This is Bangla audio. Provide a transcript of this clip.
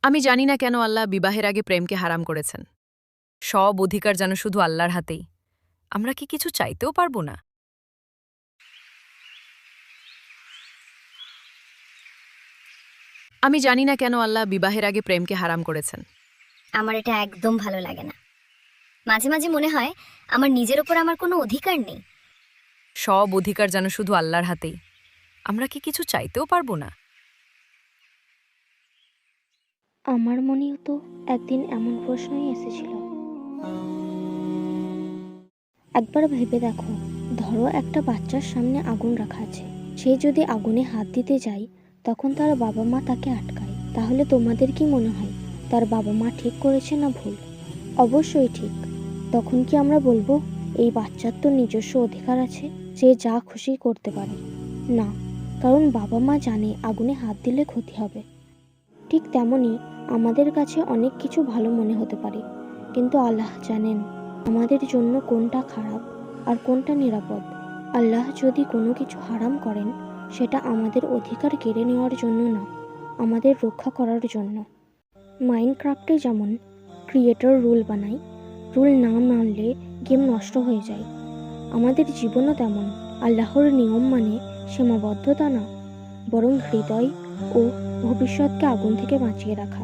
আমি জানি না কেন আল্লাহ বিবাহের আগে প্রেমকে হারাম করেছেন। সব অধিকার যেন শুধু আল্লাহর হাতেই। আমরা কি কিছু চাইতেও পারবো না? আমি জানি না কেন আল্লাহ বিবাহের আগে প্রেমকে হারাম করেছেন। আমার এটা একদম ভালো লাগে না। মাঝে মাঝে মনে হয় আমার নিজের ওপর আমার কোনো অধিকার নেই। সব অধিকার যেন শুধু আল্লাহর হাতেই। আমরা কি কিছু চাইতেও পারবো না? আমার মনেও তো একদিন এমন প্রশ্নই এসেছিল। একবার ভেবে দেখো, ধরো একটা বাচ্চার সামনে আগুন রাখা আছে। সে যদি আগুনে হাত দিতে যায়, তখন তার বাবা মা তাকে আটকায়। তাহলে তোমাদের কি মনে হয়, তার বাবা মা ঠিক করেছে না ভুল? অবশ্যই ঠিক। তখন কি আমরা বলবো এই বাচ্চার তো নিজস্ব অধিকার আছে, সে যা খুশি করতে পারে? না, কারণ বাবা মা জানে আগুনে হাত দিলে ক্ষতি হবে। ঠিক তেমনই আমাদের কাছে অনেক কিছু ভালো মনে হতে পারে, কিন্তু আল্লাহ জানেন আমাদের জন্য কোনটা খারাপ আর কোনটা নিরাপদ। আল্লাহ যদি কোনো কিছু হারাম করেন, সেটা আমাদের অধিকার কেড়ে নেওয়ার জন্য না, আমাদের রক্ষা করার জন্য। মাইনক্রাফটে যেমন ক্রিয়েটর রুল বানায়, রুল না মানলে গেম নষ্ট হয়ে যায়। আমাদের জীবনও তেমন, আল্লাহর নিয়ম মানে সীমাবদ্ধতা না, বরং হৃদয় ও ভবিষ্যৎকে আগুন থেকে বাঁচিয়ে রাখা।